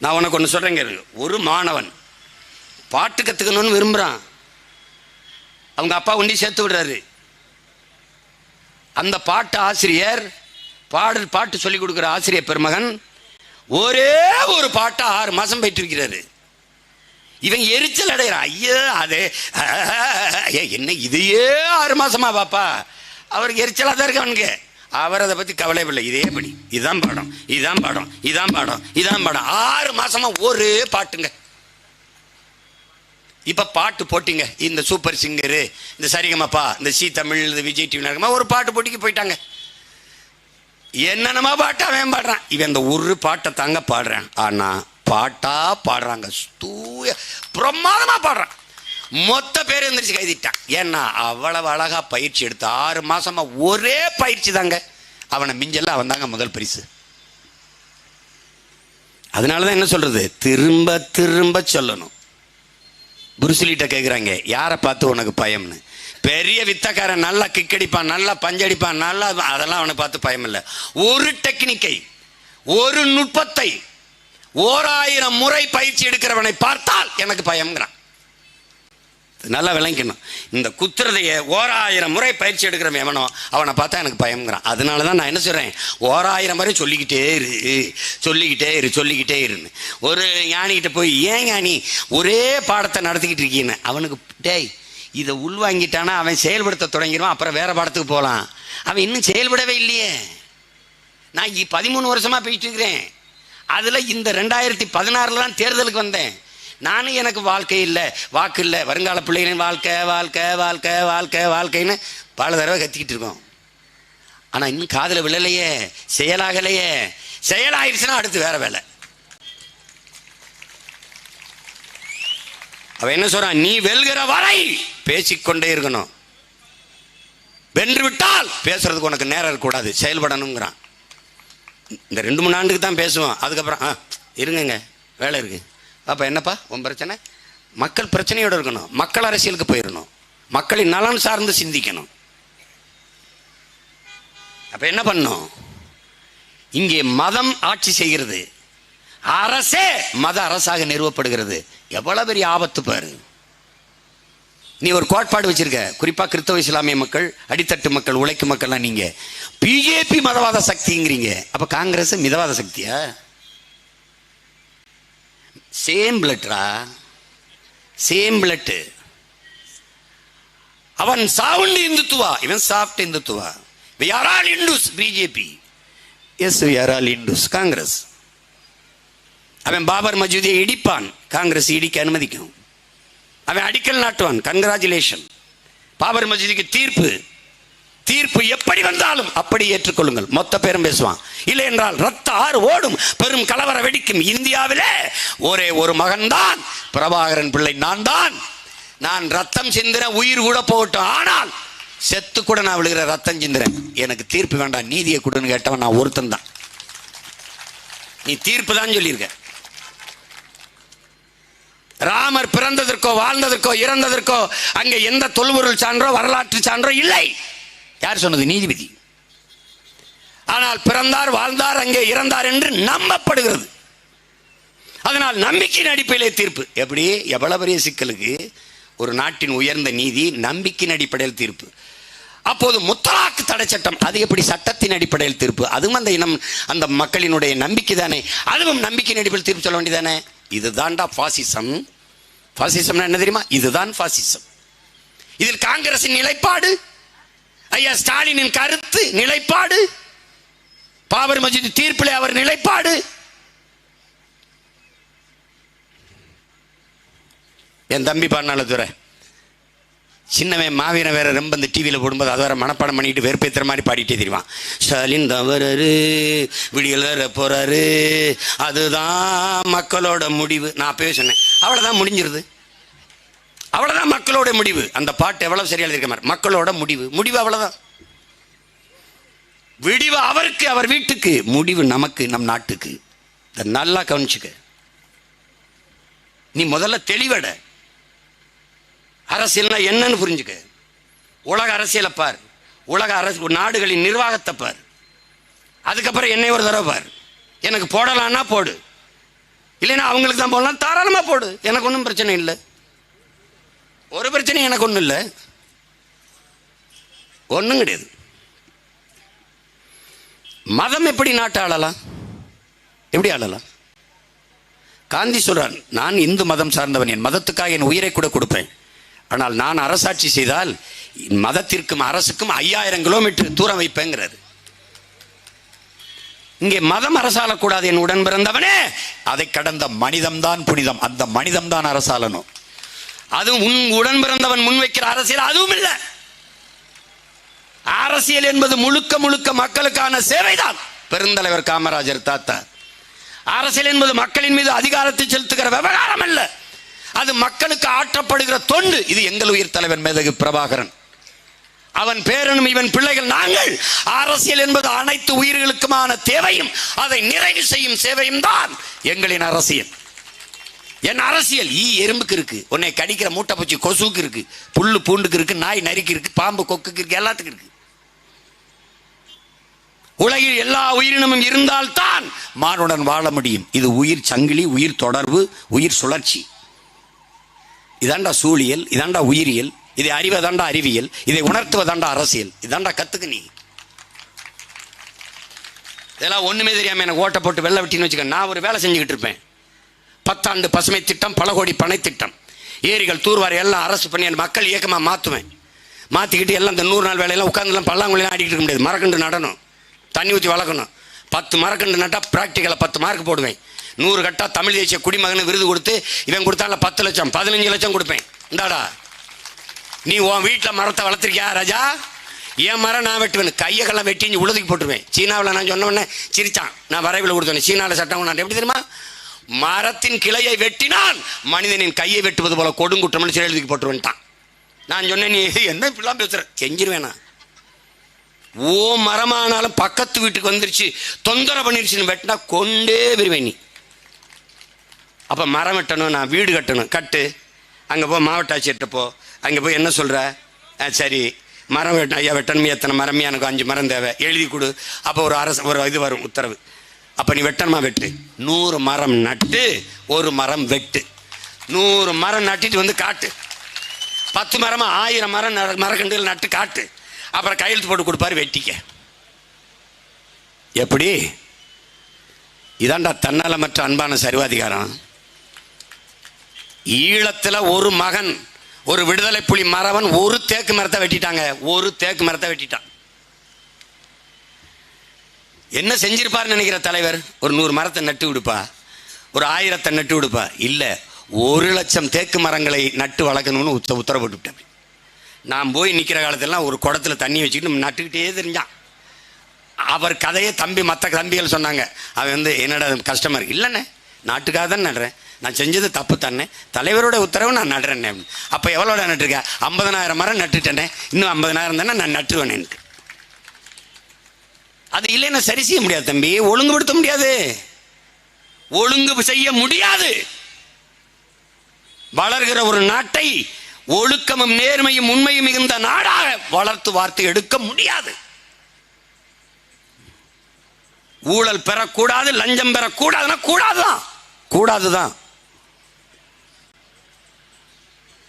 நான் உனக்கு ஒன்று சொல்கிறேங்க, ஒரு மாணவன் பாட்டு கற்றுக்கணும்னு விரும்புகிறான், அவங்க அப்பா உண்டி சேர்த்து விடுறாரு. அந்த பாட்டு ஆசிரியர் பாட்டு சொல்லிக் கொடுக்குற ஆசிரியர் பெருமகன் ஒரே ஒரு பாட்டை 6 மாதம் போயிட்டு இருக்கிறாரு. இவன் எரிச்சல் அடைகிறான். ஐயோ அதே என்ன இதையே 6 மாசமா பாப்பா, அவருக்கு எரிச்சலாக தான் இருக்கு அவனுக்கு. அவர் அதை பற்றி கவலைப்படலை. இதே படி, இதுதான் பாடம், இதுதான் பாடம், இதான் பாடம், இதான் பாடம். 6 மாசமா ஒரே பாட்டுங்க. இப்போ பாட்டு போட்டிங்க, இந்த சூப்பர் சிங்கரு, இந்த சரிகமப்பா, இந்த சி தமிழ், இந்த விஜய் டிவி நடக்குமா, ஒரு பாட்டு போட்டிக்கு போயிட்டாங்க. என்னென்னமா பாட்டா அவன் பாடுறான், இவன் இந்த ஒரு பாட்டை தாங்க பாடுறான். ஆனால் பாட்டா பாடுறாங்க, தூய பிரமாதமா பாடுறான். மொத்த பேர் எந்திரிச்சு கைதிட்டான். ஏன்னா அவ்வளவு அழகா பயிற்சி எடுத்து 6 மாசமா ஒரே பயிற்சி தாங்க. அவனை மிஞ்சல அவன் தாங்க முதல் பரிசு. அதனாலதான் என்ன சொல்றது, திரும்ப திரும்ப சொல்லணும். புருசிலிட்ட கேட்குறாங்க, யாரை பார்த்து உனக்கு பயம்னு. பெரிய வித்தக்காரன் நல்லா கிக்கடிப்பான், நல்லா பஞ்சடிப்பான், நல்லா, அதெல்லாம் அவனை பார்த்து பயம் இல்லை. ஒரு டெக்னிக்கை, ஒரு நுட்பத்தை 1000 முறை பயிற்சி எடுக்கிறவனை பார்த்தால் எனக்கு பயம்ங்கிறான். நல்லா விளங்கணும். இந்த குத்துறதைய 1000 முறை பயிற்சி எடுக்கிறவன் எவனோ அவனை பார்த்தா எனக்கு பயம்ங்கிறான். அதனால தான் நான் என்ன சொல்கிறேன், 1000 முறை சொல்லிக்கிட்டே இரு, சொல்லிக்கிட்டே இரு, சொல்லிக்கிட்டே இருன்னு. ஒரு ஞானிகிட்ட போய், ஏன் ஞானி ஒரே பாடத்தை நடத்திக்கிட்டு இருக்கீன்னு, அவனுக்கு டேய் இதை உள்வாங்கிட்டானா அவன் செயல்படுத்த தொடங்கிடுவான், அப்புறம் வேற பாடத்துக்கு போகலாம். அவன் இன்னும் செயல்படவே இல்லையே. நான் 13 வருஷமா போயிட்டு இருக்கிறேன். அதில் இந்த 2016 தான் தேர்தலுக்கு வந்தேன். நானும் எனக்கு வாழ்க்கை இல்லை, வாக்கு இல்லை, வருங்கால பிள்ளைகளின் வாழ்க்கை வாழ்க்கை வாழ்க்கை வாழ்க்கை வாழ்க்கைன்னு பல தடவை கத்திக்கிட்டு இருக்கோம். ஆனால் இன்னும் காதில் விழலையே, செயலாகலையே. செயலாயிருச்சுன்னா அடுத்து வேற வேலை. அவன் என்ன சொல்றான், நீ வெல்கிற வரை பேசிக்கொண்டே இருக்கணும், வென்று விட்டால் பேசுறதுக்கு உனக்கு நேரம் இருக்கக்கூடாது, செயல்படணுங்கிறான். இந்த 2-3 ஆண்டுக்கு தான் பேசுவோம், அதுக்கப்புறம் இருங்க வேலை இருக்கு. அப்போ என்னப்பா உன் பிரச்சனை, மக்கள் பிரச்சனையோடு இருக்கணும், மக்கள் அரசியலுக்கு போயிடணும், மக்களின் நலன் சார்ந்து சிந்திக்கணும். அப்போ என்ன பண்ணும், இங்கே மதம் ஆட்சி செய்கிறது, அரசே மத அரசாக நிறுவப்படுகிறது. எவ்வளவு பெரிய ஆபத்து பாரு. நீ ஒரு கோட்பாடு வச்சிருக்க, குறிப்பா கிறிஸ்தவ இஸ்லாமிய மக்கள், அடித்தட்டு மக்கள், உழைக்கும் மக்கள்லாம் நீங்க பிஜேபி மதவாத சக்திங்கிறீங்க. அப்ப காங்கிரஸ் மிதவாத சக்தியா? சேம் பிளட்ரா, சேம் பிளட். அவன் சவுண்ட் இந்துத்துவா, இவன் soft Hindutva. we are all Hindus, BJP. yes we are all Hindus, Congress. அவன் பாபர் மசூதியை இடிப்பான், காங்கிரஸ் இடிக்க அனுமதிக்கும். அவன் அடிக்கல் நாட்டுவான், கங்க்ராச்சுலேஷன். பாபர் மசூதிக்கு தீர்ப்பு எப்படி வந்தாலும் அப்படி ஏற்றுக்கொள்ளுங்கள், மொத்த பேரும் பேசுவான். இல்லை என்றால் ரத்த ஆறு ஓடும், பெரும் கலவர வெடிக்கும். இந்தியாவிலே ஒரே ஒரு மகன்தான் பிரபாகரன் பிள்ளை, நான் ரத்தம் சிந்துற, உயிர் கூட போகட்டும், ஆனால் செத்து கூட நான் விழுகிற ரத்தம் சிந்துறேன், எனக்கு தீர்ப்பு வேண்டாம், நீதியை கொடுன்னு கேட்டவன் நான் ஒருத்தன் தான். நீ தீர்ப்பு தான் சொல்லியிருக்க. ராமர் பிறந்ததற்கோ வாழ்ந்ததற்கோ இறந்ததற்கோ அங்கே எந்த தொல்பொருள் சான்றோ வரலாற்று சான்றோ இல்லை. யார் சொன்னது? நீதிபதி. ஆனால் பிறந்தார், வாழ்ந்தார், அங்கே இறந்தார் என்று நம்பப்படுகிறது. அதனால் நம்பிக்கையின் அடிப்படையிலே தீர்ப்பு. எப்படி? எவ்வளவு பெரிய சிக்கலுக்கு ஒரு நாட்டின் உயர்ந்த நீதி நம்பிக்கையின் அடிப்படையில் தீர்ப்பு. அப்போது முத்தலாக்கு தடை சட்டம், அது எப்படி சட்டத்தின் அடிப்படையில் தீர்ப்பு? அதுவும் அந்த இனம், அந்த மக்களினுடைய நம்பிக்கை தானே, அதுவும் நம்பிக்கையின் அடிப்படையில் தீர்ப்பு சொல்ல வேண்டியதானே. இதுதான்டா பாசிசம். பாசிசம்னா என்ன தெரியுமா? இதுதான் பாசிசம். இதில் காங்கிரசின் நிலைப்பாடு, ஐயா ஸ்டாலினின் கருத்து நிலைப்பாடு, பாபர் மசூதி தீர்ப்பிலே அவர் நிலைப்பாடு. என் தம்பி பாடினால துறை சின்னவன் மாவீரன் வேற ரொம்ப இந்த டிவியில் போடும்போது அது வேற மனப்பாடம் பண்ணிட்டு வெறுப்பேற்றுற மாதிரி பாடிட்டே தெரியுமா. ஸ்டாலின் தவறாரு, விடியல் வேற போறாரு, அதுதான் மக்களோட முடிவு. நான் அப்பவே சொன்னேன், அவ்வளோதான் முடிஞ்சிருது, அவ்வளோதான் மக்களோட முடிவு. அந்த பாட்டு எவ்வளவு சரியா எழுதியிருக்க மாதிரி, மக்களோட முடிவு அவ்வளோதான். விடிவு அவருக்கு, அவர் வீட்டுக்கு, முடிவு நமக்கு, நம் நாட்டுக்கு. நல்லா கவனிச்சுக்க. நீ முதல்ல தெளிவட, அரசியல்னா என்னன்னு புரிஞ்சுக்க. உலக அரசியலை பார், உலக நாடுகளின் நிர்வாகத்தை பார், அதுக்கப்புறம் என்னை ஒரு தடவை பார். எனக்கு போடலான்னா போடு, இல்லைன்னா அவங்களுக்கு தான் போடலாம், தாராளமாக போடு, எனக்கு ஒன்றும் பிரச்சனை இல்லை. ஒரு பிரச்சனை எனக்கு ஒன்றும் இல்லை, ஒன்றும் கிடையாது. மதம் எப்படி நாட்டை ஆளலாம்? எப்படி ஆளலாம்? காந்தி சொல்றார், நான் இந்து மதம் சார்ந்தவன், என் மதத்துக்காக என் உயிரை கூட கொடுப்பேன். ஆனால் நான் அரசாட்சி செய்தால் மதத்திற்கும் அரசுக்கும் 5000 கிலோமீட்டர் தூரம் வைப்பேங்கிறாரு. இங்கே மதம் அரசாளக்கூடாது என் உடன் பிறந்தவனே, அதை கடந்த மனிதம்தான் புனிதம், அந்த மனிதம்தான் அரசாளணும். அதுவும் உன் உடன் பிறந்தவன் முன்வைக்கிற அரசியல் அதுவும் இல்லை. அரசியல் என்பது முழுக்க முழுக்க மக்களுக்கான சேவைதான். பெருந்தலைவர் காமராஜர் தாத்தா, அரசியல் என்பது மக்களின் மீது அதிகாரத்தை செலுத்துகிற விவகாரம் அல்ல, அது மக்களுக்கு ஆற்றப்படுகிற தொண்டு. இது எங்கள் உயிர் தலைவர் மேதகு பிரபாகரன், அவன் பேரனும் இவன் பிள்ளைகள் நாங்கள். அரசியல் என்பது அனைத்து உயிர்களுக்குமான தேவையும் அதை நிறைவு செய்யும் சேவையும் தான் எங்களின் அரசியல். என் அரசியல் எறும்புக்கு இருக்கு, உன்னை கடிக்கிற மூட்டை பூச்சி கொசுக்கு இருக்கு, புல்லு பூண்டுக்கு இருக்கு, நாய் நரிக்கு இருக்கு, பாம்பு கொக்குக்கு இருக்கு, எல்லாத்துக்கும் இருக்கு. உலகில் எல்லா உயிரினமும் இருந்தால்தான் மானுடன் வாழ முடியும். இது உயிர் சங்கிலி, உயிர் தொடர்பு, உயிர் சுழற்சி. இதாண்டா சூழியல், இதாண்டா உயிரியல், இதை அறிவதாண்டா அறிவியல், இதை உணர்த்துவதாண்டா அரசியல். இதாண்டா கத்துக்கு நீ. இதெல்லாம் ஒண்ணுமே தெரியாம எனக்கு ஓட்ட போட்டு வெள்ள வெட்டின்னு வச்சுக்க, நான் ஒரு வேலை செஞ்சுக்கிட்டு இருப்பேன். 10 ஆண்டு பசுமை திட்டம், பல கோடி பனை திட்டம், ஏரிகள் தூர்வாரி எல்லாம் அரசு பண்ணி அந்த மக்கள் இயக்கமாக மாற்றுவேன். மாற்றிக்கிட்டு எல்லாம் இந்த 100 நாள் வேலையெல்லாம் உட்காந்துலாம் பல்லாங்குழிலாம் ஆடிக்கிட்டு இருக்க முடியாது. மரக்கண்டு நடணும், தண்ணி ஊற்றி வளர்க்கணும். 10 மரக்கண்டு நட்டால் ப்ராக்டிக்கலாக 10 மார்க் போடுவேன். 100 கட்டா தமிழ் தேசிய குடிமகன் விருது கொடுத்து இவன் கொடுத்தால 10 லட்சம் 15 லட்சம் கொடுப்பேன். இந்தாடா நீ உன் வீட்டில் மரத்தை வளர்த்துருக்கியா ராஜா, என் மரம் நான் வெட்டுவேன், கையெல்லாம் வெட்டி உழுதுக்கு போட்டுருவேன். சீனாவில் நான் சொன்ன உடனே சிரிச்சான், நான் வரைவில் கொடுத்தேன். சீனாவில் சட்டம் நான் எப்படி தெரியுமா, மரத்தின் கிளையை வெட்டினால் மனிதனின் கையை வெட்டுவது போல கொடுங்குற்றம் எழுதிக்கு போட்டுருவேன்ட்டான். நான் சொன்னேன், நீ என்ன இப்படிலாம் பேசுற, செஞ்சிருவேனா? ஓ மரமானாலும் பக்கத்து வீட்டுக்கு வந்துருச்சு தொந்தரவு பண்ணிருச்சுன்னு வெட்டினா கொண்டே வருவேன் நீ. அப்போ மரம் வெட்டணும், நான் வீடு கட்டணும், கட்டு, அங்கே போ மாவட்ட ஆட்சியர்கிட்ட போ, அங்கே போய் என்ன சொல்கிற, சரி மரம் வெட்ட ஐயா வெட்டணும், எத்தனை மரமே, எனக்கு 5 மரம் தேவை, எழுதி கொடு. அப்போ ஒரு இது வரும் உத்தரவு, அப்போ நீ வெட்டணுமா வெட்டு. 100 மரம் நட்டு 1 மரம் வெட்டு. 100 மரம் நட்டிட்டு வந்து காட்டு. 10 மரமா 1000 மரம் மரக்கண்டுகள் நட்டு காட்டு. அப்புறம் கையெழுத்து போட்டு கொடுப்பாரு, வெட்டிக்க. எப்படி? இதாண்டா தன்னலமற்ற அன்பான சர்வாதிகாரம். ஈழத்தில் ஒரு மகன், ஒரு விடுதலை புலி மறவன் ஒரு தேக்கு மரத்தை வெட்டிட்டாங்க, ஒரு தேக்கு மரத்தை வெட்டிட்டான். என்ன செஞ்சிருப்பாருன்னு நினைக்கிற தலைவர்? ஒரு 100 மரத்தை நட்டு விடுப்பா, ஒரு 1000 நட்டு விடுப்பா. இல்லை, 1,00,000 தேக்கு மரங்களை நட்டு வளர்க்கணும்னு உத்தரவு போட்டுவிட்டேன். நான் போய் நிற்கிற காலத்திலாம் ஒரு குடத்துல தண்ணி வச்சுக்கிட்டு நட்டுக்கிட்டே தெரிஞ்சான். அவர் கதையை மற்ற தம்பிகள் சொன்னாங்க. அவன் வந்து என்னடா கஸ்டமர் இல்லைண்ணே, நாட்டுக்காக தான் நடுறேன், நான் செஞ்சது தப்பு தானே, தலைவரோட உத்தரவு நான் நடுறேன்னே. அப்போ எவ்வளோட நட்டுருக்கேன்? 50,000 மரம் நட்டுட்டேனே, இன்னும் 50,000 தானே நான் நட்டுருவேனேன்ட்டு. அது இல்லைன்னா சரி செய்ய முடியாது தம்பி, ஒழுங்குபடுத்த முடியாது, ஒழுங்கு செய்ய முடியாது. வளர்கிற ஒரு நாட்டை ஒழுக்கமும் நேர்மையும் உண்மையும் மிகுந்த நாடாக வளர்த்து வார்த்தை எடுக்க முடியாது. ஊழல் பெறக்கூடாது, லஞ்சம் பெறக்கூடாதுன்னா கூடாதுதான்.